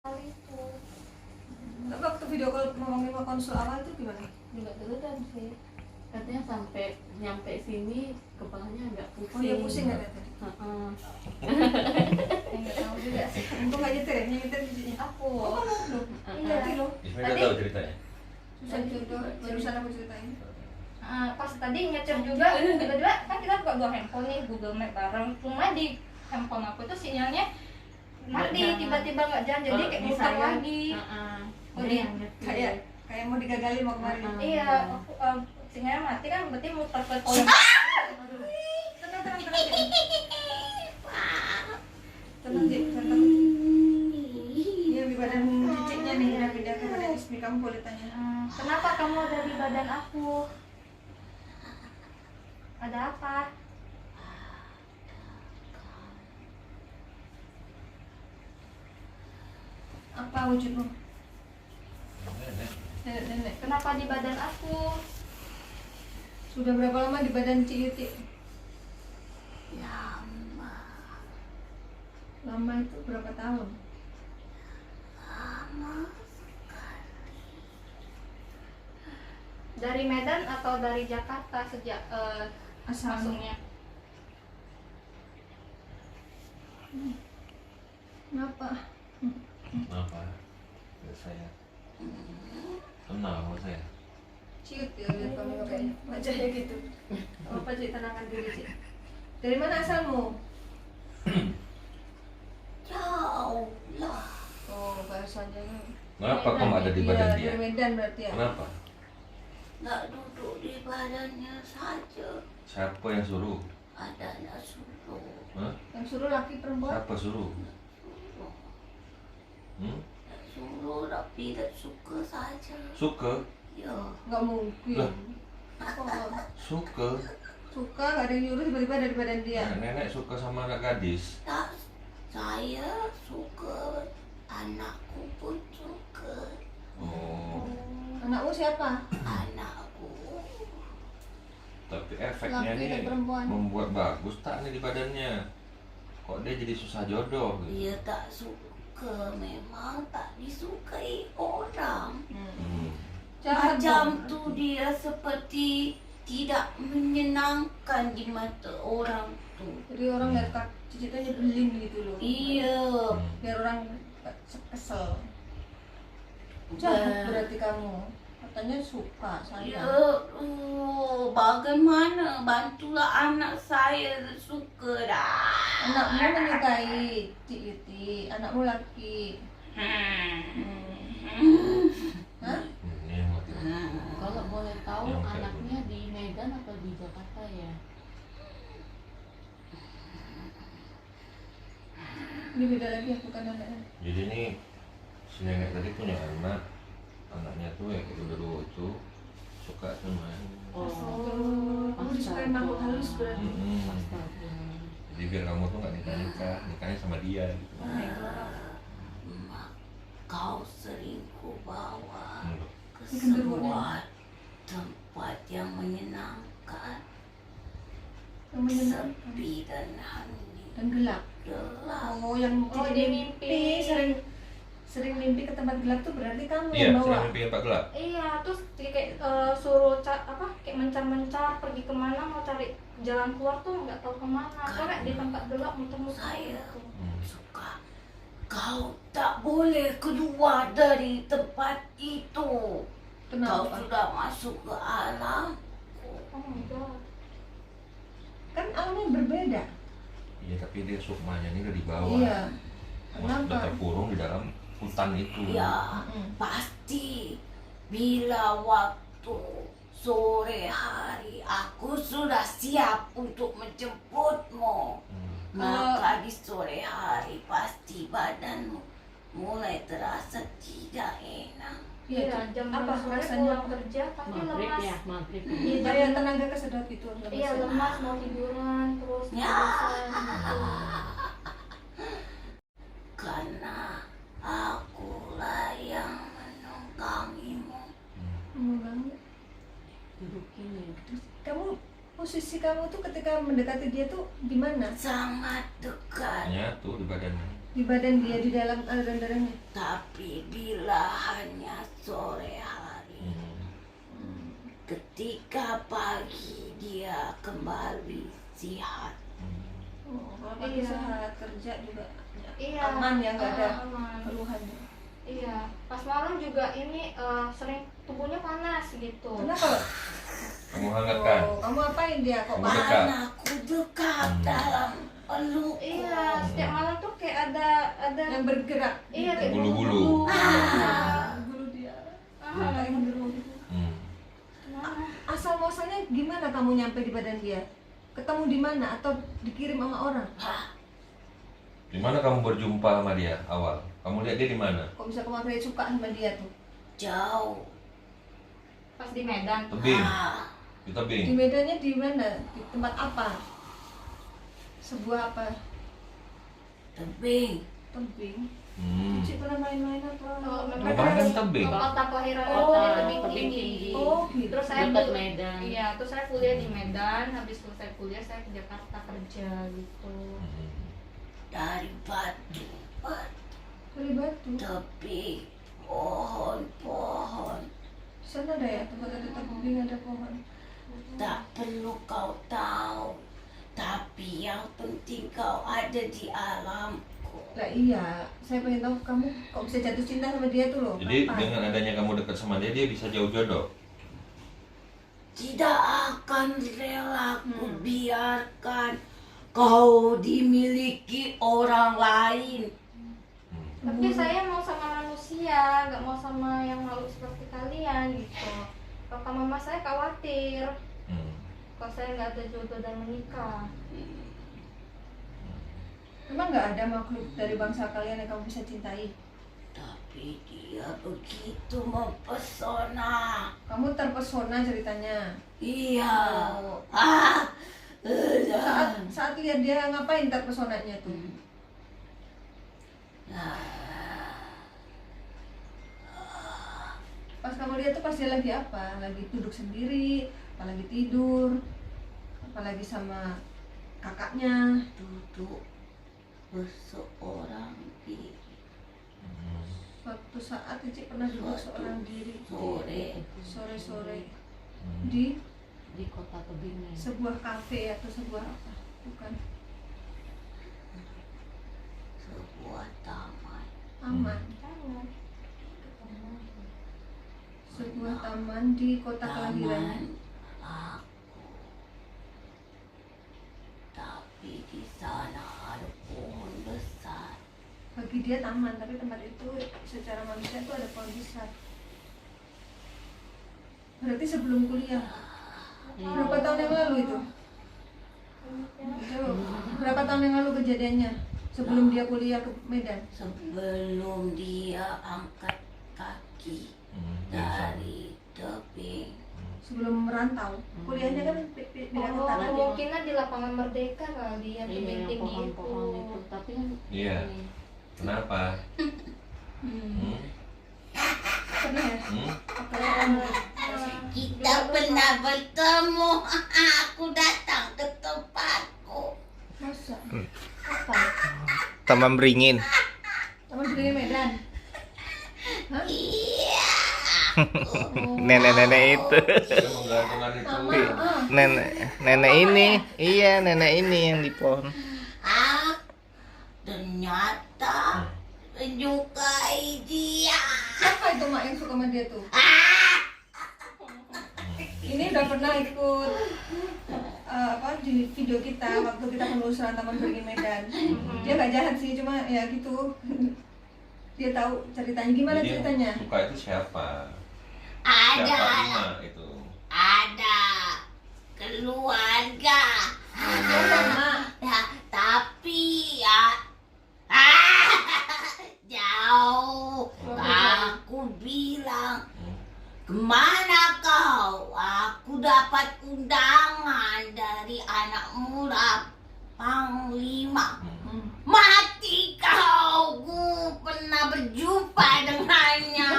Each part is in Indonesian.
itu. Tapi waktu video call ngomongin mau konsul awal itu gimana? Juga deg-degan sih. Katanya sampai nyampe sini kepalanya agak pusing. Oh iya pusing kan tadi? Nggak tahu juga sih. Untung nggak nyetir ya? Yang nyetir di Aku. Oh kamu loh? Iya. Ngerti loh. Ismail nggak tahu ceritanya. Susah juga, barusan aku ceritain. Pas tadi nyetir juga tiba-tiba kan kita buka dua handphone nih, Google Map bareng, cuma di handphone aku itu sinyalnya mati, tiba-tiba nggak jalan, jadi kayak muter lagi. Oh dia kayak mau digagalin mau kemarin. Iya, aku sinyalnya mati kan berarti muter ke tol. Tenang Jik, tenang. Iya di badan ciciknya nih, yang pindah ke badan Ismi, kamu boleh tanya. Kenapa kamu ada di badan aku? Ada apa? Apa wujudmu? Nenek. Nenek. Kenapa di badan aku? Sudah berapa lama di badan Cik Yuti? Lama itu berapa tahun? Dari Medan atau dari Jakarta sejak Asal masuknya? Kenapa? Kenapa? Ya, saya kenal sama saya. Ciut ya lihat kamu kayaknya wajahnya gitu. Apa Cik, tenangkan diri Cik. Dari mana asalmu? Jauh lah. Oh bahasanya. Kenapa kamu ada di badan dia? Dari Medan berarti ya. Kenapa? Nggak duduk di badannya saja. Siapa yang suruh? Adanya suruh. Hah? Yang suruh laki perempuan? Siapa suruh? Suruh tapi tak suka saja. Suka? Ya. Nggak mungkin. Lah. Oh, Suka? suka nggak ada yang nyuruh tiba-tiba ada di badan dia. Nenek suka sama anak gadis. Tak, saya suka. Anakku pun suka. Oh. Anakmu siapa? Anakku. Tapi efeknya Laki dan nih perempuan. membuat bagus tak nih di badannya. Kok dia jadi susah jodoh gitu? Dia tak suka. Memang tak disukai orang. Jahat Macam dong. tu dia seperti tidak menyenangkan di mata orang tu. Jadi orang lihat kak Cici tuh nyebelin gitu loh. Iya. Biar orang kesel. Jahat berarti kamu. Katanya suka Ya, sayang. bagaimana bantulah anak saya suka dah. Anakmu menyukai Cik Yuti, anakmu laki. Hah? Ini yang mati. Kalau boleh tahu Yang kayak anaknya di Medan atau di Jakarta ya? Ini beda lagi bukan anaknya. Jadi nih si nenek tadi punya anak. Anaknya tuh yang kedua itu suka sama. Kamu disukai makhluk halus berarti. Astaga. Jadi biar kamu tuh nggak nikahnya sama dia gitu. Kau sering ku bawa ke Genderuwo sebuah tempat yang menyenangkan, Yang menyenangkan sepi dan hening. dan gelap. Gelap. Oh, yang Oh, Cici dia mimpi sering mimpi ke tempat gelap tuh berarti kamu Iya, yang bawa. sering mimpi Pak Gelap. Iya, terus kayak suruh kayak mencar-mencar pergi kemana mau cari jalan keluar tuh nggak tahu kemana. Karena di tempat gelap muter-muter Saya gitu. suka. Kau tak boleh keluar dari tempat itu. Kau Kenapa? sudah masuk ke alam. Oh my god. Kan alamnya berbeda. Iya, tapi dia sukmanya ini udah di bawah. Iya. Udah Kenapa? terkurung di dalam hutan itu. Ya, pasti bila waktu sore hari aku sudah siap untuk menjemputmu. Maka di sore hari pasti badanmu mulai terasa tidak enak. Iya, jam apa sore rasanya? pulang kerja tapi Maghrib lemas. ya, maghrib. Iya, Kayak tenaga kesedot gitu. lemas. Iya, lemas mau tiduran terus Ya. bosan gitu. Karena akulah yang menunggangimu. Mengganggu. Dudukin ya. Kamu posisi kamu tuh ketika mendekati dia tuh gimana? Sangat dekat. Nyatu di badannya. Di badan dia, di dalam aliran darahnya. Tapi bila hanya sore hari, ketika pagi dia kembali sehat. Oh, kalau pagi Iya. sehat, kerja juga Iya. aman ya, nggak ada Aman. keluhannya. Iya, pas malam juga ini sering tubuhnya panas gitu. Kenapa? Kamu hangatkan. Oh, kamu apain dia kok Kamu panas? dekat. Anakku dekat dalam pelukku. Iya, setiap malam tuh kayak ada Yang bergerak. iya kayak Bulu-bulu. Bulu dia. Ah. Kayak bulu. Hmm. Asal muasalnya gimana kamu nyampe di badan dia? Ketemu di mana atau dikirim sama orang? Di mana kamu berjumpa sama dia awal? Kamu lihat dia di mana? Kok bisa kamu akhirnya suka sama dia tuh? Jauh. pas di Medan. Tebing. Di Di tebing. Medannya di mana? Di tempat apa? Sebuah apa? Tebing. Tebing. Hmm. Cik pernah main-main apa? Oh, Rumah kan tebing. Kota kelahiran Oh, aku di tebing tebing tinggi. tinggi. Oh, gitu. Terus saya Dekat Medan. Iya, terus saya kuliah di Medan. Habis selesai kuliah saya ke Jakarta kerja gitu. Hmm. Dari batu, Dari batu. tebing, pohon-pohon. Sana ada ya tempat ada tebing, ada pohon. Tak perlu kau tahu, tapi yang penting kau ada di alamku. Lah iya, saya pengen tahu kamu kok bisa jatuh cinta sama dia tuh loh. Jadi Kapan? dengan adanya kamu dekat sama dia, dia bisa jauh jodoh. Tidak akan rela ku biarkan kau dimiliki orang lain. Tapi saya mau sama manusia, nggak mau sama yang makhluk seperti kalian gitu. Kakak mama saya khawatir Hmm. kalau saya nggak ada jodoh dan menikah. Emang nggak ada makhluk dari bangsa kalian yang kamu bisa cintai? Tapi dia begitu mempesona. Kamu terpesona ceritanya. Iya. Oh, Ah. saat lihat dia ngapain terpesonanya tuh? Pas kamu lihat tuh pas dia lagi apa? Lagi duduk sendiri, apa lagi tidur, apa lagi sama kakaknya? Duduk berseorang diri. Suatu saat Cici pernah duduk seorang diri Sore. sore-sore Hmm. di Di kota tebingnya. sebuah kafe atau sebuah apa? Bukan Sebuah taman. taman. Sebuah taman di kota kelahiran. Taman aku. Tapi di sana ada pohon besar. Bagi dia taman, tapi tempat itu secara manusia itu ada pohon besar. Berarti sebelum kuliah. Berapa tahun yang lalu itu? Itu berapa tahun yang lalu kejadiannya? Sebelum dia kuliah ke Medan. Sebelum dia angkat kaki Hmm. Dia di sana. dari tebing. Sebelum merantau. Kuliahnya kan beda Oh, kota kan? kemungkinan di lapangan Merdeka kali yang Iya, tebing yang tinggi itu. pohon-pohon itu. Tapi kan Iya. ini, Kenapa? Hmm? Pernah ya? Hmm? Kita pernah bertemu. Aku datang ke tempatku. Masa? Apa? Taman Beringin. Taman Beringin Medan. Hah? Iya. Nenek-nenek itu. Dia menggantungkan itu. Ah, Nenek ini. Iya, nenek ini yang di pohon. Ah, ternyata menyukai dia. siapa itu mak yang suka sama dia tuh? Ini udah pernah ikut apa di video kita waktu kita penelusuran Taman Beringin Medan. Dia nggak jahat sih, cuma ya gitu. Dia tahu ceritanya. Gimana Jadi yang ceritanya? suka itu siapa? Ada, Siapa Ima itu? ada keluarga. Mak. Ya, tapi ya jauh. Aku bilang, kemana kau? Aku dapat undangan dari anak muda Panglima. Mati kau, ku pernah berjumpa dengannya.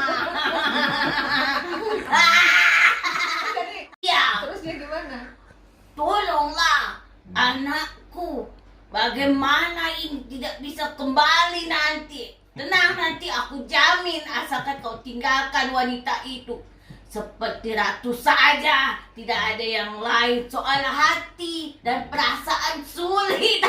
Jadi Ya, terus dia gimana? tolonglah anakku. Bagaimana ini tidak bisa kembali nanti? Tenang, nanti aku jamin asalkan kau tinggalkan wanita itu. Seperti ratu saja, tidak ada yang lain. Soal hati dan perasaan sulit.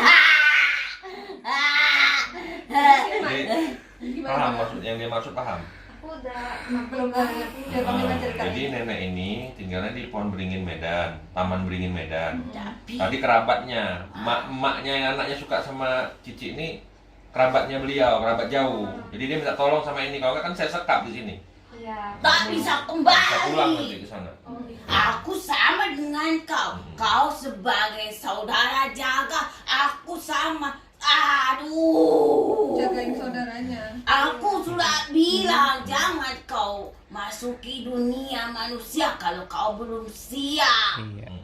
Jadi paham maksud yang dia maksud paham. Aku udah belum banget. Dia bagaimana cerita? Jadi nenek ini tinggalnya di Pohon Beringin Medan, Taman Beringin Medan. Tapi Tadi kerabatnya, emaknya yang anaknya suka sama Cici ini kerabatnya beliau, kerabat jauh. Jadi dia minta tolong sama ini, kalau nggak kan saya sekap di sini. ya. tak bisa Bisa pulang nanti kembali. ke sana. Oh, gitu. Aku sama dengan kau. Kau sebagai saudara jaga, aku sama. Aduh. Jagain saudaranya. Aku sudah bilang jangan kau masuki dunia manusia kalau kau belum siap. Iya.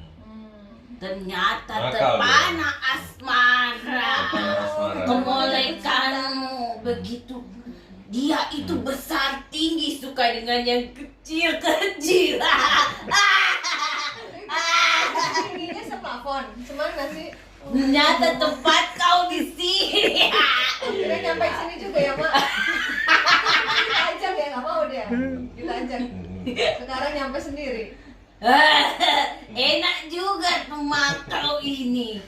Ternyata Nakal terpana asmara. Terpana asmara. Kemolekanmu begitu. Dia itu besar tinggi suka dengan yang kecil-kecil. Tingginya seplafon. Semana sih? Ternyata tempat kau di sini. Akhirnya nyampe sini juga ya, Mak. Kita ajak ya, nggak mau dia. Kita ajak. Sekarang nyampe sendiri. Enak juga rumah kau ini.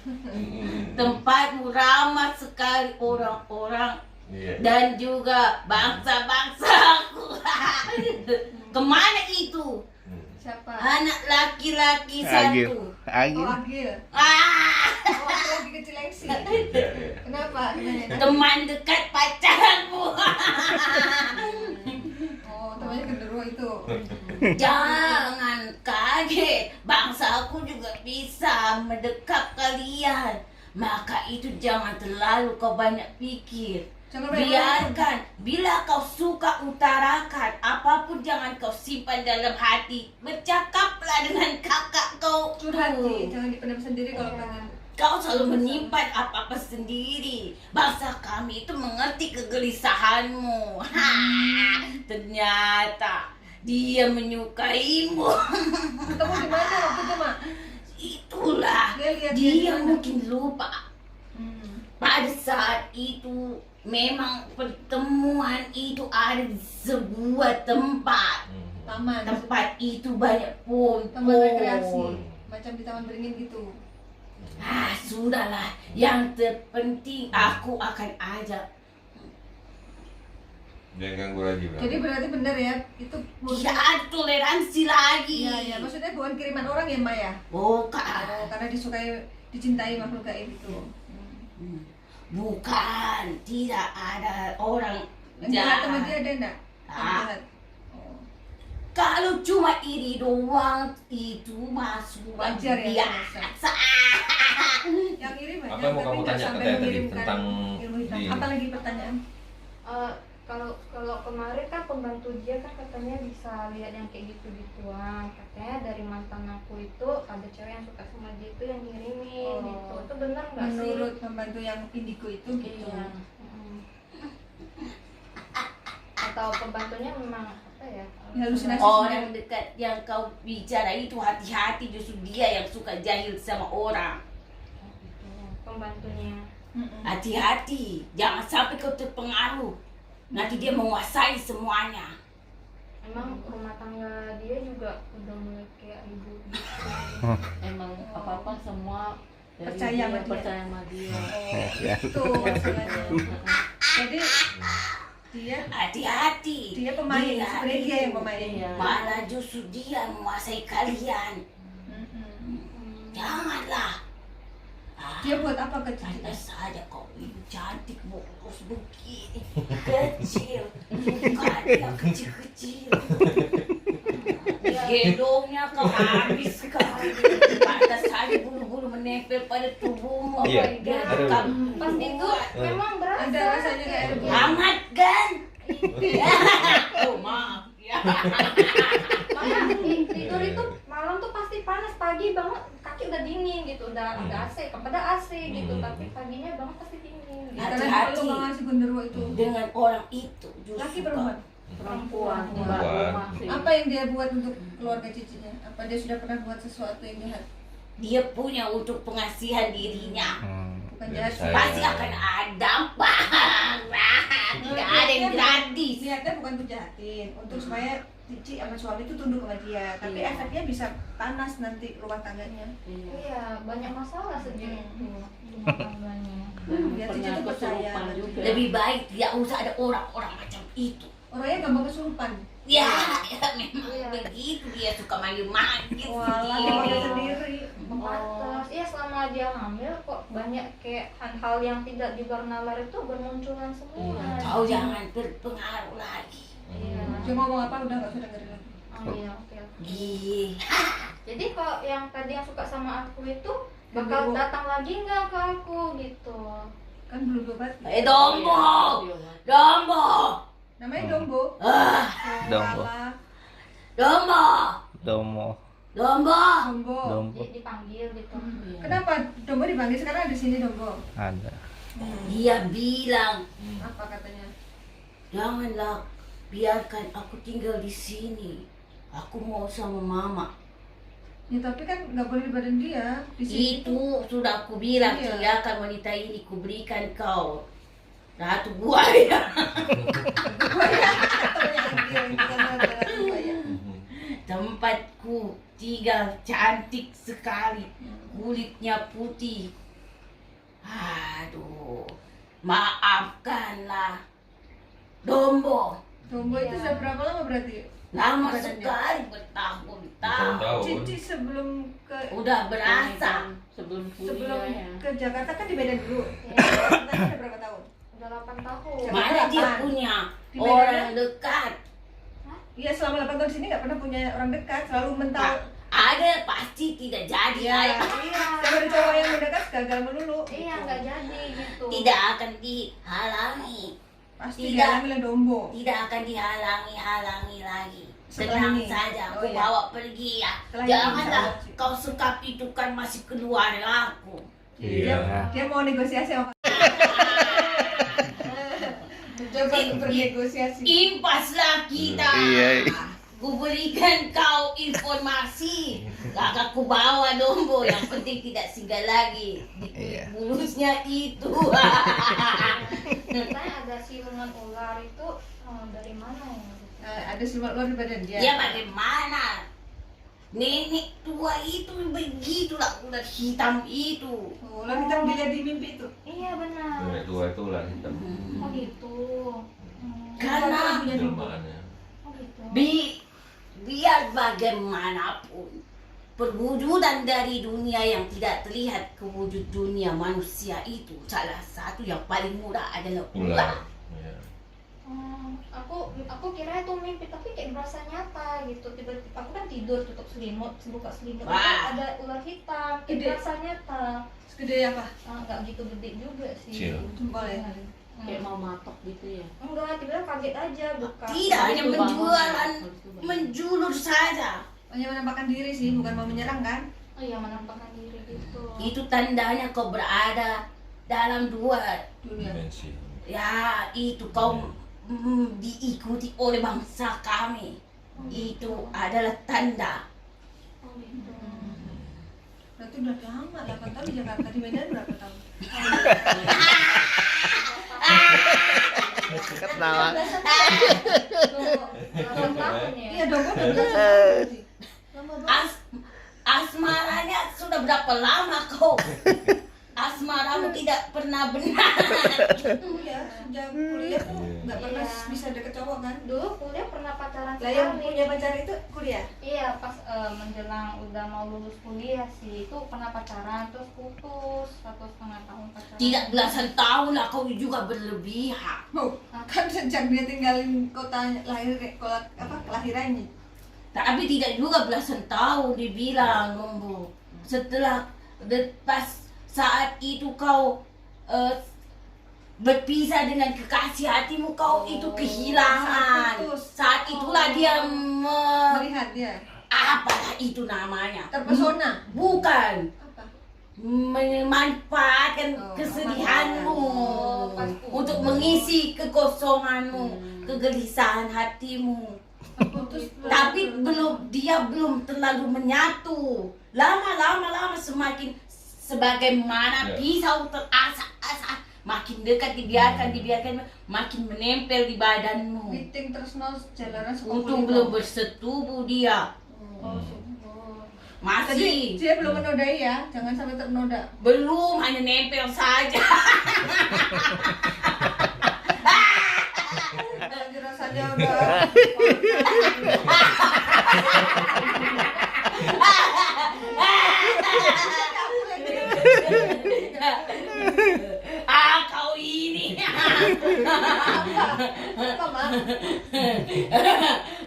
Tempatmu ramah sekali orang-orang Iya. dan juga bangsa-bangsaku. Kemana itu? Siapa? Anak laki-laki Agil. satu. Oh, Agil. Agil. Ah, Oh, aku lagi kecil lengsi. Iya. Kenapa? Kenanya? teman dekat pacarmu. Oh, temannya genderuwo itu. Jangan kaget, bangsaku juga bisa mendekat kalian. Maka itu jangan terlalu kau banyak pikir. Jangan banyak Biarkan, bila kau suka utarakan, apapun jangan kau simpan dalam hati. Bercakaplah dengan kakak kau. curhat sih, jangan dipendam sendiri kalau pengen. Kau selalu menyimpan apa-apa sendiri. Bangsa kami itu mengerti kegelisahanmu. Ternyata dia menyukaimu. Ketemu di mana waktu itu, Mak? Itulah, Dia lihat dia di mana? mungkin lupa. Hmm. Pada saat itu memang pertemuan itu ada di sebuah tempat. Taman. Tempat itu banyak Taman rekreasi. pohon. Macam di Taman Beringin gitu. Sudahlah. Yang terpenting aku akan ajak. Jangan ganggu lagi, Bro. Jadi berarti benar ya, itu Tidak ada toleransi lagi. Iya, iya. Maksudnya bukan kiriman orang ya, Mbak ya? Bukan. Oh, karena disukai, dicintai makhluk gaib itu. Bukan. Tidak ada orang Yang jahat sama jahat. dia ada enggak? Yang Ah. jahat. Oh. Kalau cuma iri doang itu masuk Wajar ya, biasa. Yang iri banyak, Apa yang mau tapi kamu nggak tanya sampai katanya tadi mengirimkan tentang ilmu hitam. di- Apa lagi pertanyaan? Kalau kemarin kan pembantu dia kan katanya bisa lihat yang kayak gitu-gituan. Katanya dari mantan aku itu ada cewek yang suka sama dia itu yang ngirimin gitu. Itu benar nggak sih? Menurut pembantu yang indigo itu gitu. Iya. Atau pembantunya memang apa ya? Halusinasi. Orang dekat yang kau bicara itu hati-hati, justru dia yang suka jahil sama orang. Pembantunya. Mm-mm. Hati-hati, jangan sampai kau terpengaruh. Nanti dia menguasai semuanya. Emang rumah tangga dia juga udah mulai kayak ribut gitu. Emang apa-apa semua dari Percaya sama dia. percaya sama dia. Oh, Ya. itu masalahnya. Jadi dia Hati-hati. dia pemain, Dia sebenarnya dia yang itu. pemain. Iya. Malah justru dia menguasai kalian. Mm-mm. Janganlah. Dia buat apa ke Cici? Ada saja kau ini cantik mulus begini, kecil, mukanya kecil-kecil. Gendongnya kau habis sekali. Pantas saja bulu-bulu menempel pada tubuhmu. Iya. Dia Aduh. tetap Pas itu memang berasa. Ada rasanya kayak rebus. hangat kan? Oh maaf ya. Makanya tidur itu malam tuh pasti panas, pagi banget kaki udah dingin gitu, udah AC, kepada AC gitu, tapi paginya banget pasti dingin. Gitu. Karena Hati-hati. dulu Bang Asi genderuwo itu. Dengan orang itu justru Laki kau- perempuan. Perempuan, Perempuan. mbak rumah sih. Apa yang dia buat untuk keluarga Cicinya? Apa dia sudah pernah buat sesuatu yang jahat? dia punya untuk pengasihan dirinya. bukan Dari jahat sih. saya. Pasti akan ada tidak ada yang gratis. Niatnya bukan untuk jahatin, untuk supaya Cici sama suami itu tunduk sama dia. Tapi Iya. efeknya bisa panas nanti rumah tangganya. Iya. Iya, banyak masalah sejak itu rumah tangganya. Dan Biar Cici pernah tuh percaya kesurupan sama juga. dia. Lebih baik tidak usah ada orang-orang macam itu. Orangnya gampang kesurupan. Ya, ya memang Iya. begitu dia suka manggil-manggil Walah, sendiri. dia sendiri. Pantas. Iya, selama dia hamil kok banyak kayak hal-hal yang tidak di luar nalar itu bermunculan semua. Kau jangan terpengaruh lagi. Iya. Dia ngomong apa udah nggak usah dengerin lagi. Oh iya, oke. Gih. Jadi kalau yang tadi yang suka sama aku itu bakal Ibu. datang lagi nggak ke aku gitu. Kan belum berobat. Dombo, Dombo, Namanya Dombo. ah, Dombo. Walah, Dombo, Domo. Dombo. Dombo. Dombo. Dipanggil gitu. Kenapa Dombo dipanggil sekarang ada di sini Dombo? Ada. Dia bilang, Apa katanya? janganlah biarkan aku tinggal di sini. Aku mau sama mama. Ya tapi kan nggak boleh di badan dia. Di sini Itu sudah aku bilang, Iya. tinggalkan wanita ini, kuberikan kau ratu buaya. Tempatku tinggal cantik sekali, kulitnya putih. Aduh, maafkanlah, Dombo. Dombo itu sudah berapa lama berarti? Lama Badannya. sekali, bertahun-tahun. Bertahun-tahun. Cici sebelum ke Udah berasa. Sebelum sebelum kuliah ya. ke Jakarta kan di Medan dulu. Ya, Jakarta ada berapa tahun? udah 8 tahun. Mana dia Apaan? punya Di Medan orang kan? dekat? Iya selama 8 tahun di sini nggak pernah punya orang dekat, selalu mental. Ada pasti tidak jadi. Iya, Ay. iya. Sama ada cowok yang mendekat gagal melulu. Iya, nggak jadi gitu. Tidak akan dihalangi. Pasti Tidak. dihalangi oleh Dombo. Tidak akan dihalangi lagi. Setelah Tenang ini. saja, Oh, aku iya. bawa pergi ya. Setelah ini Janganlah bisa sih. kau sekap itu kan masih keluarga aku. Iya. Dia mau negosiasi sama Coba bernegosiasi. Impaslah kita. Iya. Ku berikan kau informasi. Kakak ku bawa Dombo. Yang penting tidak singgah lagi di Iya. mulusnya itu. Katanya ada siluman ular itu dari mana ya? Ada siluman ular di badan dia. Ya bagaimana? Nenek tua itu begitulah ular hitam itu. Oh, ular hitam dilihat di mimpi itu. Iya benar. Nenek tua itu ular hitam. Oh gitu. Karena Punya Dombo. Jelmaannya. Oh gitu. biar bagaimanapun perwujudan dari dunia yang tidak terlihat ke wujud dunia manusia itu salah satu yang paling mudah adalah ular. Ular. Iya. Aku kira itu mimpi tapi kayak berasa nyata gitu. Tiba-tiba aku kan tidur tutup selimut, buka selimut Wah. ada ular hitam, kayak Gede. berasa nyata. Segede apa? Nggak gitu gede juga sih. Kecil. Jempol ya. Kayak mau matok gitu ya. Enggak, tiba-tiba kaget aja buka. Tidak hanya Habis itu bangun, menjualan, habis itu bangun. menjulur saja. Hanya menampakkan diri sih, bukan mau menyerang kan? Oh iya, menampakkan diri gitu. Itu tandanya kau berada dalam dua. Dunia. Dimensi. Ya itu kau diikuti oleh bangsa kami. Itu adalah tanda. Oh gitu. Berarti udah lama, 8 tahun di Jakarta. Di Medan berapa tahun? Ketawa. Delapan tahun ya. Iya, Dombo udah belasan tahun sih. Lama banget. Asmaranya sudah berapa lama kau? Asmaramu tidak pernah benar. Iya, sejak kuliah tuh nggak pernah Iya. bisa deket cowok kan? Dulu kuliah pernah pacaran Lah yang sekali. punya pacar itu kuliah? Iya, pas menjelang udah mau lulus kuliah sih itu pernah pacaran terus putus 1,5 tahun pacaran. Tidak belasan tahun lah kau juga berlebihan. Oh, kan sejak dia tinggalin kota kelahirannya. Tapi tidak juga belasan tahun dibilang Nombo. Setelah pas saat itu kau berpisah dengan kekasih hatimu kau itu kehilangan. saat putus. Saat itulah dia Melihat dia apalah itu namanya? terpesona. Bukan. Apa? Memanfaatkan Oh, kesedihanmu pas putus. untuk mengisi kekosonganmu, kegelisahan hatimu. Putus. Tapi dia belum terlalu menyatu. Lama semakin sebagaimana Ya. pisau terasa-asa, makin dekat dibiarkan makin menempel di badanmu. Meeting terus no jalanan Untung belum bersetubuh dia. Oh, Jadi Masih dia belum menodai ya, jangan sampai ternoda. belum, hanya nempel saja. Lagi rasanya udah. Kau ini. Mama,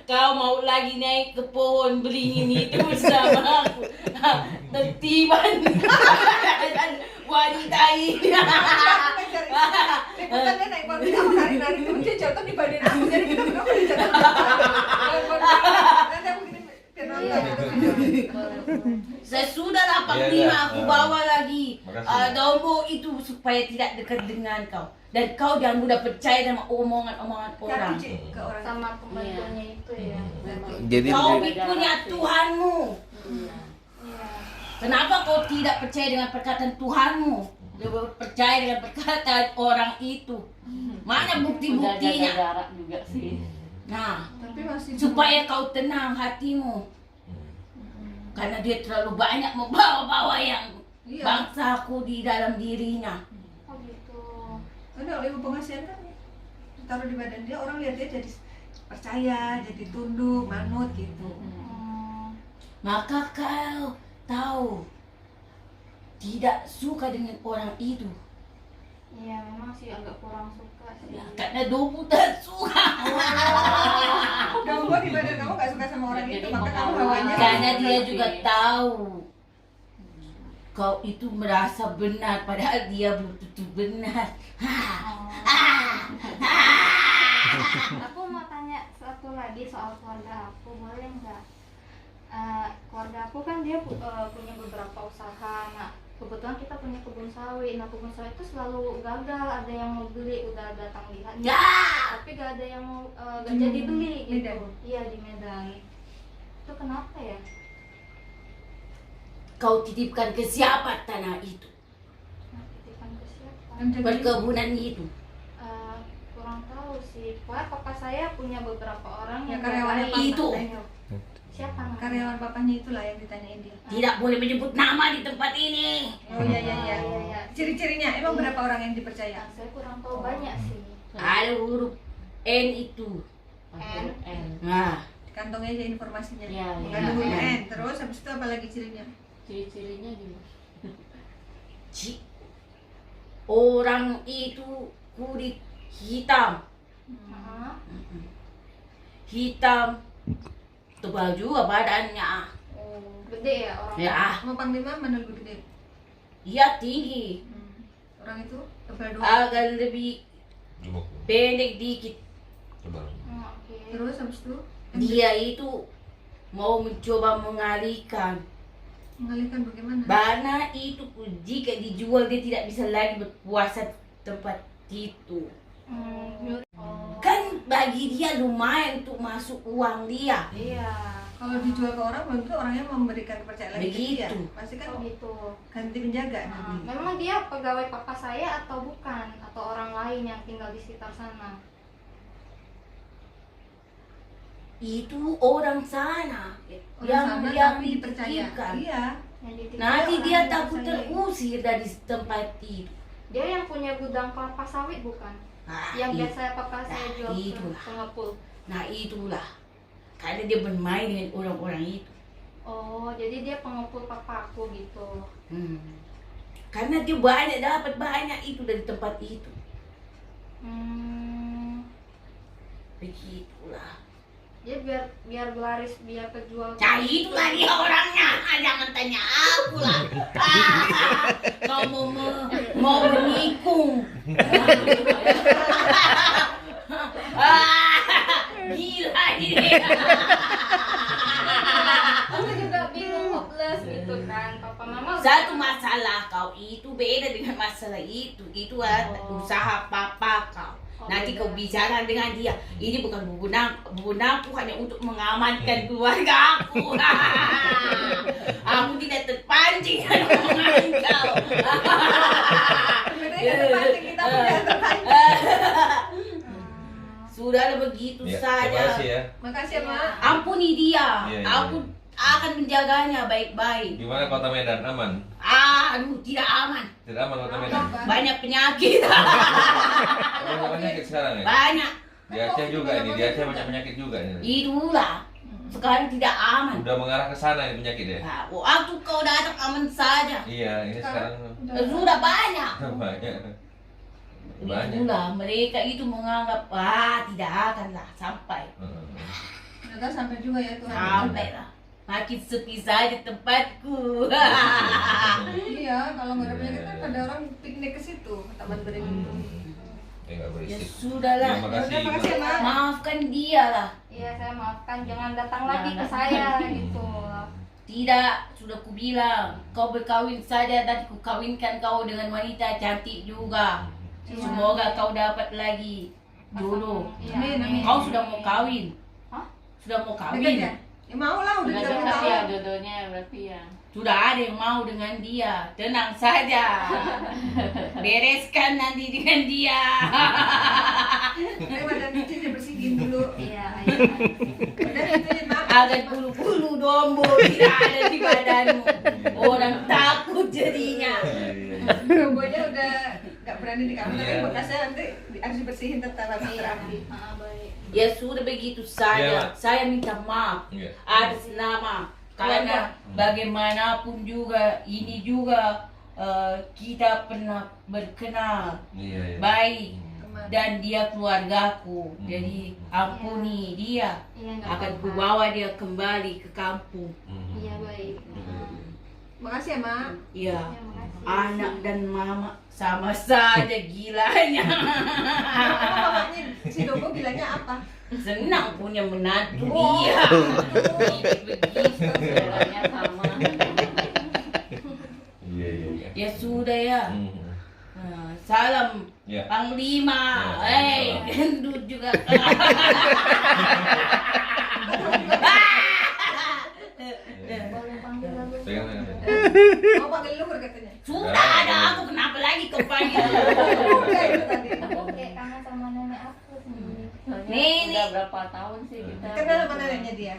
Kau mau lagi naik ke pohon beringin itu bersama aku. Tertiban wanita ini. ikutan dia naik mobil, aku nari-nari tuh dia jatuh di badan aku, jadi kita kenapa dia jatuh? Nanti aku gini biar nonton itu video. Sesudah Iya, 85 iya. aku bawa lagi Makasih. Dombo itu supaya tidak dekat dengan kau. Dan kau jangan mudah percaya sama omongan-omongan orang. Kaki ke orang. Sama pembantunya itu ya. Jadi Kau dia- punya Tuhanmu. Iya. Iya. Kenapa kau tidak percaya dengan perkataan Tuhanmu? Lebih percaya dengan perkataan orang itu. Mana Udah bukti-buktinya? jaga jarak juga sih. Nah, Tapi masih supaya kau tenang hatimu. Karena dia terlalu banyak membawa-bawa yang Iya. bangsaku di dalam dirinya. Oh gitu. ada oleh penghasilan kan ya. Ditaruh di badan dia, orang lihat dia jadi percaya, jadi tunduk, manut gitu. Hmm. Maka kau tahu tidak suka dengan orang itu. Iya, memang sih agak kurang suka sih. Ya, karena Dombo tak suka. Dombo di badan kamu gak suka sama orang itu, maka kamu hawanya. Karena dia juga tahu kau itu merasa benar padahal dia belum tentu benar. Aku mau tanya satu lagi soal keluarga aku, boleh nggak? Keluarga aku kan dia punya beberapa usaha. Nah, kebetulan kita punya kebun sawit. Nah, kebun sawit itu selalu gagal. Ada yang mau beli, udah datang lihat, Ya, tapi gak ada yang mau gak jadi beli gitu. Medan. Iya, di Medan. Itu kenapa ya? kau titipkan ke siapa tanah itu? Nah, titipan ke siapa? Yang jadi- Perkebunan itu. Kurang tahu sih. Pokoknya papa saya punya beberapa orang Ya, yang karyawannya jagain. Itu. Siapa namanya? Karyawan papanya itulah yang ditanyain dia. Tidak boleh menyebut nama di tempat ini. Oh iya iya iya. Iya, iya. Ciri-cirinya emang berapa orang yang dipercaya? Nah, saya kurang tahu banyak sih. Ada huruf N itu. N. N. Nah, Di kantongnya aja informasinya. Iya, iya. Mengandung huruf Iya. N. Terus habis itu apa lagi cirinya? Ciri-cirinya gimana? orang itu kulit hitam. Heeh. Hitam. Tebal juga badannya. Gede ya orang. Ya, Sama Panglima mana lebih gede? dia tinggi. Orang itu tebal doang. Agak lebih Gemuk. pendek dikit. Tebal. Oke. Terus habis itu Dia itu mau mencoba mengalihkan. mengalihkan bagaimana? Karena itu jika dijual dia tidak bisa lagi berpuasa di tempat itu. Oh. Kan bagi dia lumayan untuk masuk uang dia. Iya. Kalau dijual ke orang belum tentu orangnya memberikan kepercayaan lagi ke dia. Begitu. Pasti kan Oh gitu. ganti penjaga Nah, nanti. memang dia pegawai papa saya atau bukan? Atau orang lain yang tinggal di sekitar sana? Itu orang sana Orang sana yang tapi dipercaya. dititipkan. Iya. Yang dititip Nanti orang dia yang takut dipercayai. terusir dari tempat itu. Dia yang punya gudang kelapa sawit bukan? Nah, Yang itu. biasa papa saya Nah, jual ke itulah. pengepul. Nah itulah. Karena dia bermain dengan orang-orang itu. Oh, jadi dia pengepul papaku gitu. Karena dia dapat banyak itu dari tempat itu. Hmm. Begitulah. Dia biar berlaris, biar kejual. Nah itulah dia orangnya. Jangan tanya aku lah. Kau mau menikung. Gila ini. Aku juga bingung, hopeless gitu kan. Papa mama Satu masalah kau itu beda dengan masalah itu. Itu usaha papa kau. Oh, Nanti beda. kau bicara dengan dia. Ini bukan bubunang. Bubunangku hanya untuk mengamankan keluarga aku. Aku tidak terpancing dengan kau. Sebenarnya yang terpancing, kita punya yang terpancing. Sudah begitu Ya, saja. terima kasih ya. Makasih ya, Mak. Ampuni dia. Iya, iya, Aku akan menjaganya baik-baik. Gimana Kota Medan? Aman? Aduh, tidak aman. Tidak aman Kota Medan? Banyak penyakit. Banyak penyakit sekarang ya? Banyak. Di Aceh juga ini, di Aceh banyak penyakit juga ini. Itulah. Sekarang tidak aman. Udah mengarah ke sana ini penyakit ya? Nah, waktu kau datang aman saja. Iya, ini sekarang Sudah banyak. banyak. Banyak. Itulah mereka itu menganggap tidak akanlah sampai. Ternyata sampai juga ya Tuhan. Sampai lah. Makin sepi saja tempatku. Iya, kalau nggak ada penyakit kan ada orang piknik ke situ, ke Taman Beringin. Ya nggak Ya berisik. sudahlah. Terima kasih. Terima kasih, Mak. Maafkan dia lah. Iya, saya maafkan, jangan datang lagi ke saya gitu. Tidak, sudah kubilang. Kau berkawin saja dan kukawinkan kau dengan wanita cantik juga. Semoga kau dapat lagi jodoh. Iya, Amin, amin. Kau sudah mau kawin? Hah? Sudah mau Dekat kawin? ya? Ya mau lah, udah Udah 30 dekat ya tahun. jodohnya berarti ya. Sudah ada yang mau dengan dia. Tenang saja. Bereskan nanti dengan dia. Ini badan cuci dibersihin dulu. Iya, ayo. Udah cuciin, Mak. Agar bulu-bulu dombo tidak ada di badanmu. Orang takut jadinya. Pokoknya udah nggak berani di kamar, tapi Iya. bekasnya nanti harus dibersihin tetap harus terapi. Baik. Ya sudah begitu Iya, saja. Mak. Saya minta maaf Iya. atas nama. Karena bagaimanapun juga ini juga kita pernah berkenal Iya, iya. baik Kemana? dan dia keluargaku. Jadi ampuni dia. Iya, nggak Akan apa-apa. kubawa dia kembali ke kampung. Iya, baik. Makasih ya, Mak. Ya, Ya, makasih. anak dan mama sama saja gilanya. Emang mamanya si Dobo gilanya apa? Senang punya menantu Oh. dia. Begitu. Seleranya sama. Iya, iya, iya. Ya sudah ya. Hmm. Nah, salam Ya. Panglima. Ya, Gendut juga. Boleh panggil lalu. Pegang, pegang, pegang. Mau panggil luhur katanya. Sudah ada aku, kenapa lagi kau panggil? Udah itu tadi. Aku kayak kangen sama nenek aku sendiri. Soalnya Nenek. udah berapa tahun sih kita. Kenal sama neneknya dia.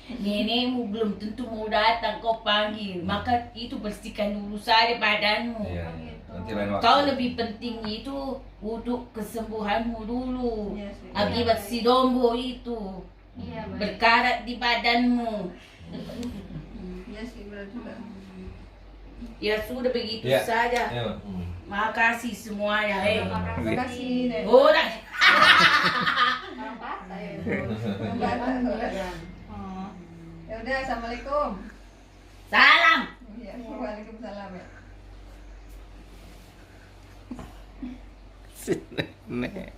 Nenekmu belum tentu mau datang kau panggil. Maka itu bersihkan dulu saja badanmu. Iya, iya. Nanti lain waktu. Kau lebih penting itu untuk kesembuhanmu dulu. Iya sih. Akibat si dombo itu Iya, baik. berkarat di badanmu. Iya sih, benar juga. Ya sudah begitu Ya. saja. Iya, Mak. Makasih semuanya. Terima kasih, Nek. Orang Orang Batak ya. Orang Batak. Oh. Ya udah, assalamualaikum. salam. Iya, waalaikumsalam ya. Nek.